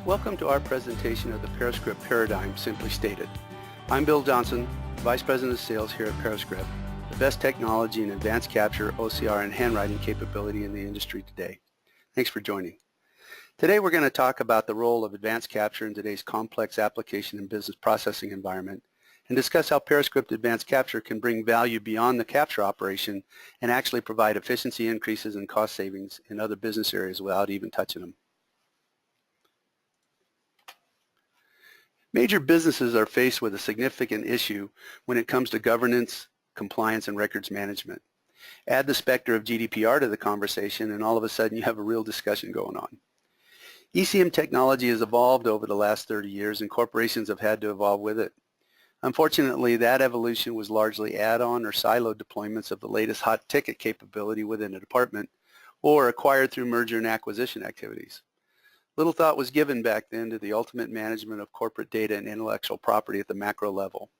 Welcome to our presentation of the Parascript paradigm, simply stated. I'm Bill Johnson, Vice President of Sales here at Parascript, the best technology in advanced capture, OCR, and handwriting capability in the industry today. Thanks for joining. Today we're going to talk about the role of advanced capture in today's complex application and business processing environment and discuss how Parascript Advanced Capture can bring value beyond the capture operation and actually provide efficiency increases and cost savings in other business areas without even touching them. Major businesses are faced with a significant issue when it comes to governance, compliance, and records management. Add the specter of GDPR to the conversation and all of a sudden you have a real discussion going on. ECM technology has evolved over the last 30 years and corporations have had to evolve with it. Unfortunately, that evolution was largely add-on or siloed deployments of the latest hot ticket capability within a department or acquired through merger and acquisition activities. Little thought was given back then to the ultimate management of corporate data and intellectual property at the macro level.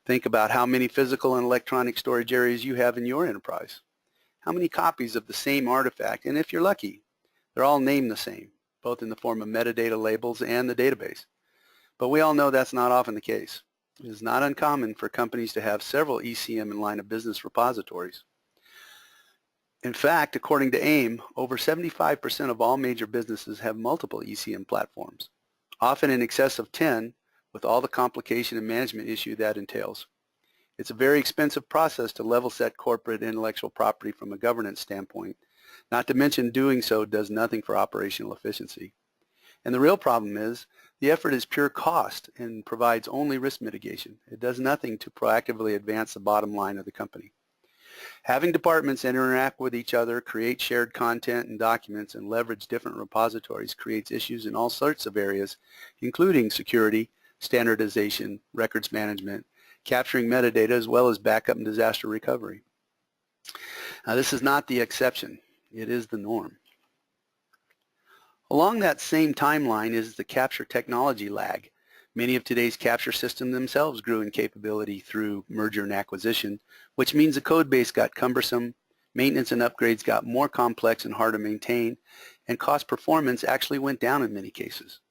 Think about how many physical and electronic storage areas you have in your enterprise. How many copies of the same artifact, and if you're lucky, they're all named the same, both in the form of metadata labels and the database. But we all know that's not often the case. It is not uncommon for companies to have several ECM and line of business repositories. In fact, according to AIM, over 75% of all major businesses have multiple ECM platforms, often in excess of 10, with all the complication and management issue that entails. It's a very expensive process to level set corporate intellectual property from a governance standpoint, not to mention doing so does nothing for operational efficiency. And the real problem is, the effort is pure cost and provides only risk mitigation. It does nothing to proactively advance the bottom line of the company. Having departments interact with each other, create shared content and documents, and leverage different repositories creates issues in all sorts of areas, including security, standardization, records management, capturing metadata, as well as backup and disaster recovery. Now, this is not the exception. It is the norm. Along that same timeline is the capture technology lag. Many of today's capture systems themselves grew in capability through merger and acquisition, which means the code base got cumbersome, maintenance and upgrades got more complex and hard to maintain, and cost performance actually went down in many cases.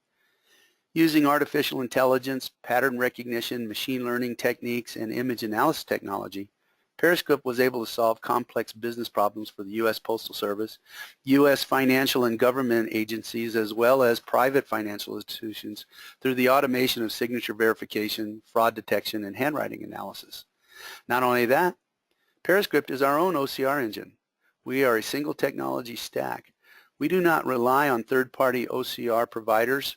Using artificial intelligence, pattern recognition, machine learning techniques, and image analysis technology, Parascript was able to solve complex business problems for the U.S. Postal Service, U.S. financial and government agencies, as well as private financial institutions through the automation of signature verification, fraud detection, and handwriting analysis. Not only that, Parascript is our own OCR engine. We are a single technology stack. We do not rely on third-party OCR providers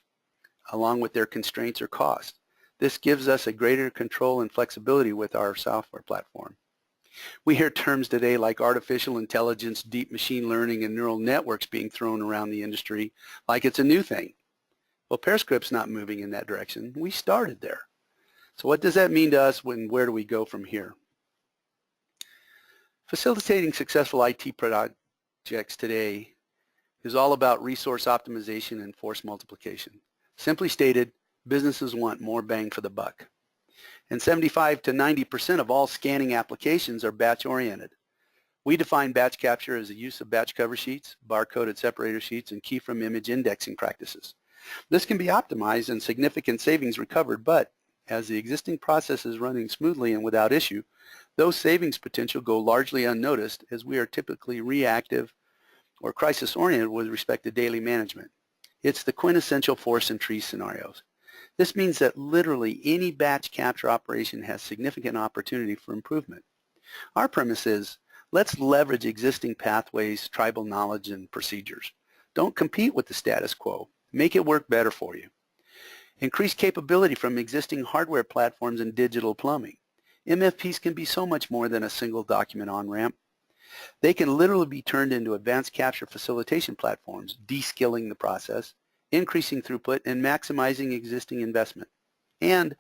along with their constraints or costs. This gives us a greater control and flexibility with our software platform. We hear terms today like artificial intelligence, deep machine learning, and neural networks being thrown around the industry like it's a new thing. Well, Parascript's not moving in that direction. We started there. So what does that mean to us and where do we go from here? Facilitating successful IT projects today is all about resource optimization and force multiplication. Simply stated, businesses want more bang for the buck. And 75 to 90% of all scanning applications are batch-oriented. We define batch capture as the use of batch cover sheets, barcoded separator sheets, and key from image indexing practices. This can be optimized and significant savings recovered, but as the existing process is running smoothly and without issue, those savings potential go largely unnoticed as we are typically reactive or crisis-oriented with respect to daily management. It's the quintessential forest and tree scenarios. This means that literally any batch capture operation has significant opportunity for improvement. Our premise is, let's leverage existing pathways, tribal knowledge, and procedures. Don't compete with the status quo. Make it work better for you. Increase capability from existing hardware platforms and digital plumbing. MFPs can be so much more than a single document on-ramp. They can literally be turned into advanced capture facilitation platforms, de-skilling the process, increasing throughput, and maximizing existing investment. And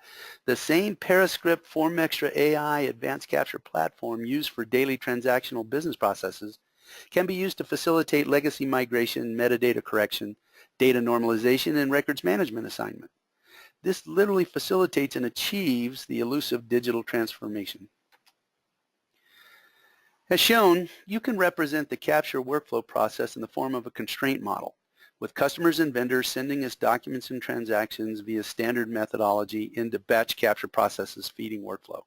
the same Parascript FormXtra AI advanced capture platform used for daily transactional business processes can be used to facilitate legacy migration, metadata correction, data normalization, and records management assignment. This literally facilitates and achieves the elusive digital transformation. As shown, you can represent the capture workflow process in the form of a constraint model. with customers and vendors sending us documents and transactions via standard methodology into batch capture processes feeding workflow.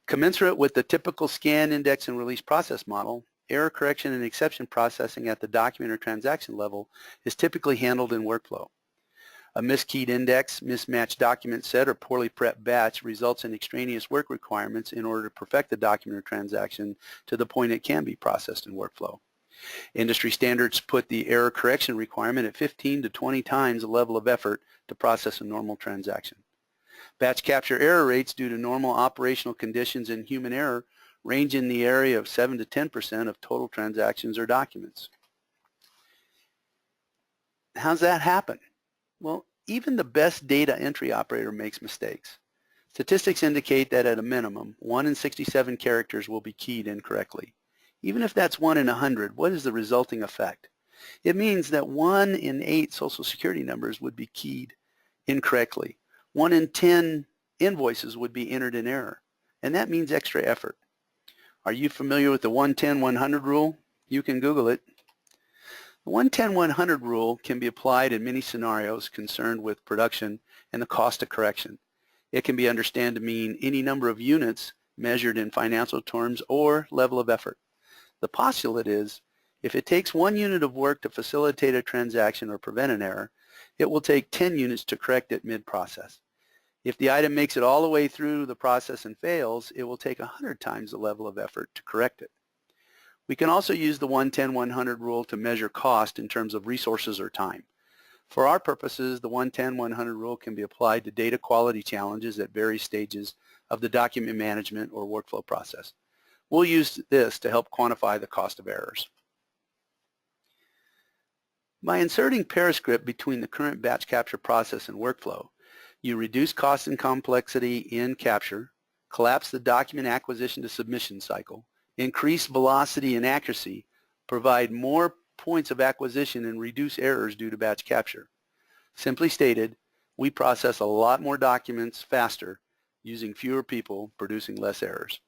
Commensurate with the typical scan, index, and release process model, error correction and exception processing at the document or transaction level is typically handled in workflow. A miskeyed index, mismatched document set, or poorly prepped batch results in extraneous work requirements in order to perfect the document or transaction to the point it can be processed in workflow. Industry standards put the error correction requirement at 15 to 20 times the level of effort to process a normal transaction. Batch capture error rates due to normal operational conditions and human error range in the area of 7 to 10% of total transactions or documents. How's that happen? Well, even the best data entry operator makes mistakes. Statistics indicate that at a minimum, 1 in 67 characters will be keyed incorrectly. Even if that's 1 in 100, what is the resulting effect? It means that 1 in 8 Social Security numbers would be keyed incorrectly. 1 in 10 invoices would be entered in error, and that means extra effort. Are you familiar with the 110-100 rule? You can Google it. The 110-100 rule can be applied in many scenarios concerned with production and the cost of correction. It can be understood to mean any number of units measured in financial terms or level of effort. The postulate is, if it takes 1 unit of work to facilitate a transaction or prevent an error, it will take 10 units to correct it mid-process. If the item makes it all the way through the process and fails, it will take 100 times the level of effort to correct it. We can also use the 110-100 rule to measure cost in terms of resources or time. For our purposes, the 110-100 rule can be applied to data quality challenges at various stages of the document management or workflow process. We'll use this to help quantify the cost of errors. By inserting Parascript between the current batch capture process and workflow, you reduce cost and complexity in capture, collapse the document acquisition to submission cycle, increase velocity and accuracy, provide more points of acquisition, and reduce errors due to batch capture. Simply stated, we process a lot more documents faster using fewer people, producing less errors.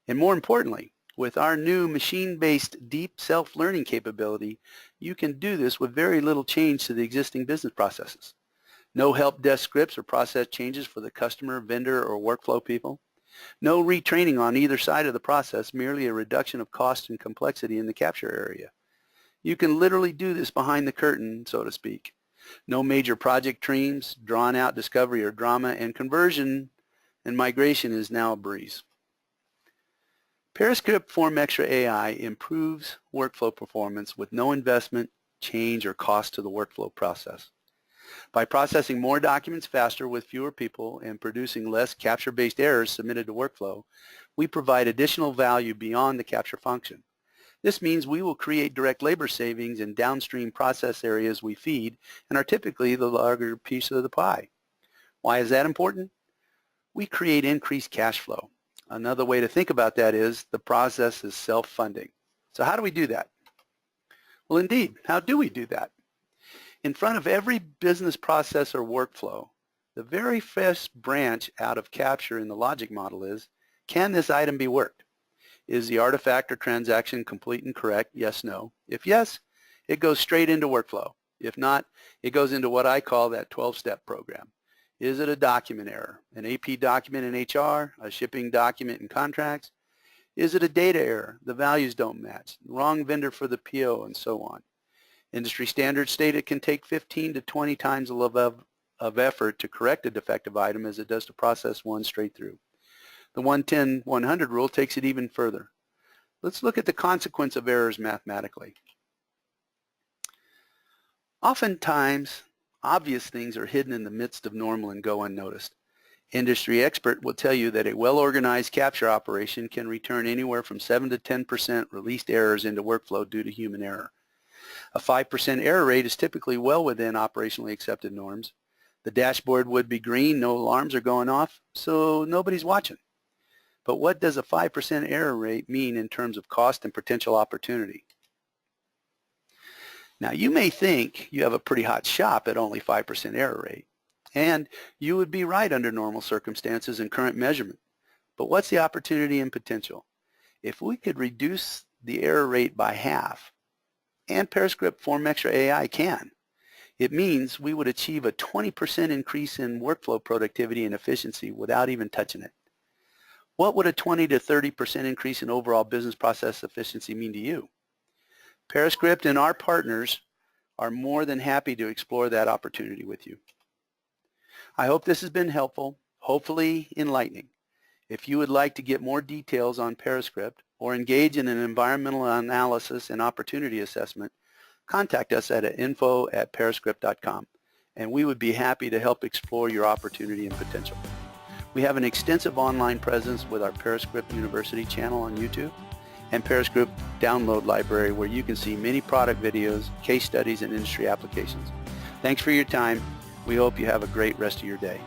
And more importantly, with our new machine-based deep self-learning capability, you can do this with very little change to the existing business processes. No help desk scripts or process changes for the customer, vendor, or workflow people. No retraining on either side of the process, merely a reduction of cost and complexity in the capture area. You can literally do this behind the curtain, so to speak. No major project teams, drawn-out discovery or drama, and conversion and migration is now a breeze. Parascript Form Extra AI improves workflow performance with no investment, change, or cost to the workflow process. By processing more documents faster with fewer people and producing less capture-based errors submitted to workflow, we provide additional value beyond the capture function. This means we will create direct labor savings in downstream process areas we feed and are typically the larger piece of the pie. Why is that important? We create increased cash flow. Another way to think about that is the process is self-funding. So how do we do that? Well, indeed, how do we do that? In front of every business process or workflow, the very first branch out of capture in the logic model is, can this item be worked? Is the artifact or transaction complete and correct? Yes, no. If yes, it goes straight into workflow. If not, it goes into what I call that 12-step program. Is it a document error? An AP document in HR? A shipping document in contracts? Is it a data error? The values don't match. Wrong vendor for the PO, and so on. Industry standards state it can take 15 to 20 times the level of effort to correct a defective item as it does to process one straight through. The 110-100 rule takes it even further. Let's look at the consequence of errors mathematically. Oftentimes, obvious things are hidden in the midst of normal and go unnoticed. Industry expert will tell you that a well-organized capture operation can return anywhere from 7 to 10% released errors into workflow due to human error. A 5% error rate is typically well within operationally accepted norms. The dashboard would be green, no alarms are going off, so nobody's watching. But what does a 5% error rate mean in terms of cost and potential opportunity? Now, you may think you have a pretty hot shop at only 5% error rate, and you would be right under normal circumstances and current measurement. But what's the opportunity and potential? If we could reduce the error rate by half and Parascript Form Extra AI can. It means we would achieve a 20% increase in workflow productivity and efficiency without even touching it. What would a 20 to 30% increase in overall business process efficiency mean to you? Parascript and our partners are more than happy to explore that opportunity with you. I hope this has been helpful, hopefully enlightening. If you would like to get more details on Parascript or engage in an environmental analysis and opportunity assessment, contact us at info@parascript.com, and we would be happy to help explore your opportunity and potential. We have an extensive online presence with our Parascript University channel on YouTube and Parascript download library, where you can see many product videos, case studies, and industry applications. Thanks for your time. We hope you have a great rest of your day.